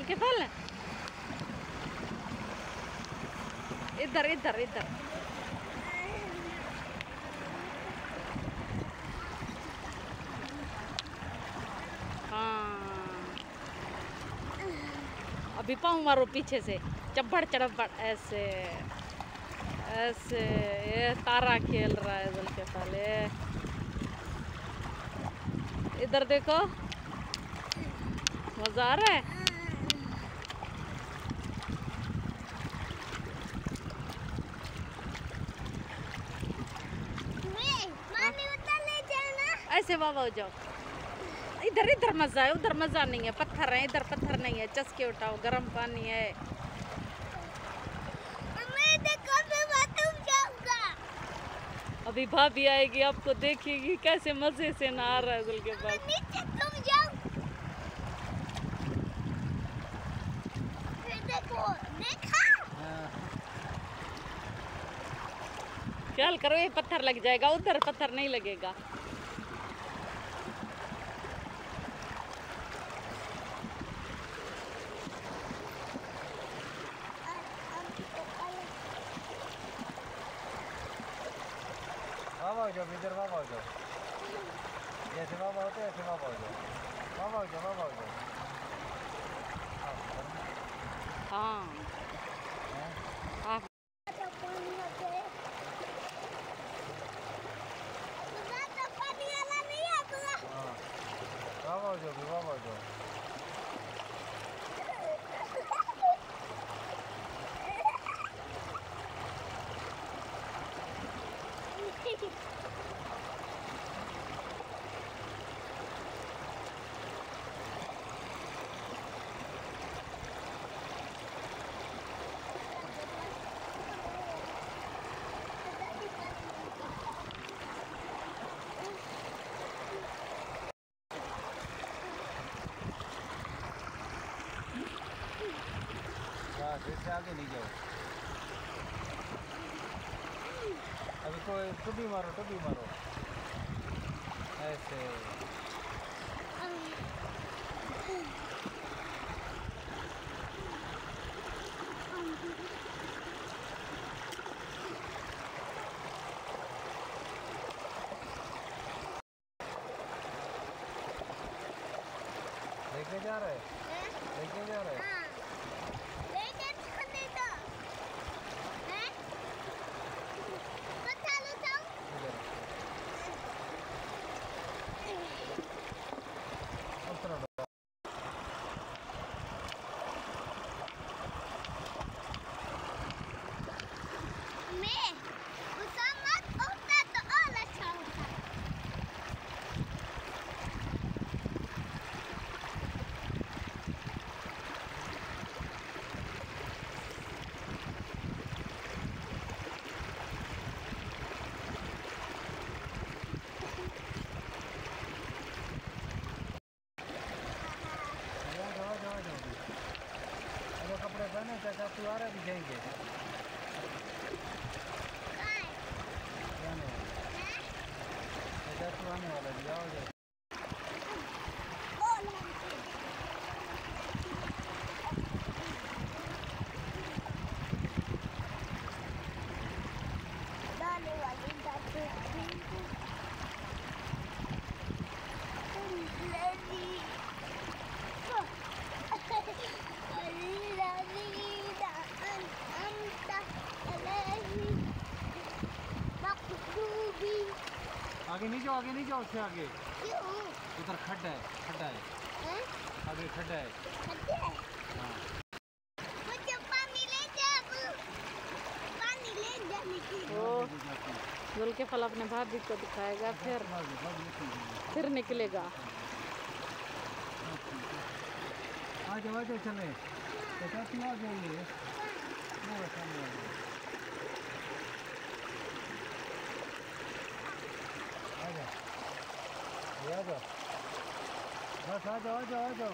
जुल्किफल इधर इधर इधर। हाँ अभी पाँव मारो पीछे से, चब्बड़ चढ़ब्बड़ ऐसे ऐसे। ये तारा खेल रहा है जुल्किफल। इधर देखो, मजा आ रहा है। ऐसे बाबा हो जाओ। इधर इधर मजा है, उधर मजा नहीं है। पत्थर है, इधर पत्थर नहीं है। चस्के उठाओ, गर्म पानी है। अभी भाभी आएगी, आपको देखेगी कैसे मजे से नहा रहा है जुल्किफल। ख्याल करो, ये पत्थर लग जाएगा, उधर पत्थर नहीं लगेगा। बाबा हो जाओ, इधर बाबा हो जाओ। जैसे बाबा होते हैं ऐसे बाबा हो जाओ। बाबा हो जाओ, बाबा हो जाओ। हाँ हाँ बाबा हो जाओ, बाबा हो जाओ। इससे आगे नहीं जाओ। अभी कोई टुबी मारो, टुबी मारो ऐसे। लेके जा रहे, लेके जा रहे। कपड़े पहने चाचा, तू आ रहा भी जाएंगे चाचा, तू आने वाला भी आओगे। आगे नहीं जाओ, आगे नहीं जाओ, उससे आगे। उधर खड्डा है, खड्डा है। आगे खड्डा है। हाँ। मुझे पानी ले जा, पानी ले जा। जुल्किफल अपने भाभी को दिखाएगा, फिर निकलेगा। आ जाओ, आ जाओ, चले। तो तू आ जाइए। आ जाओ, बस आ जाओ, आ जाओ, आ जाओ।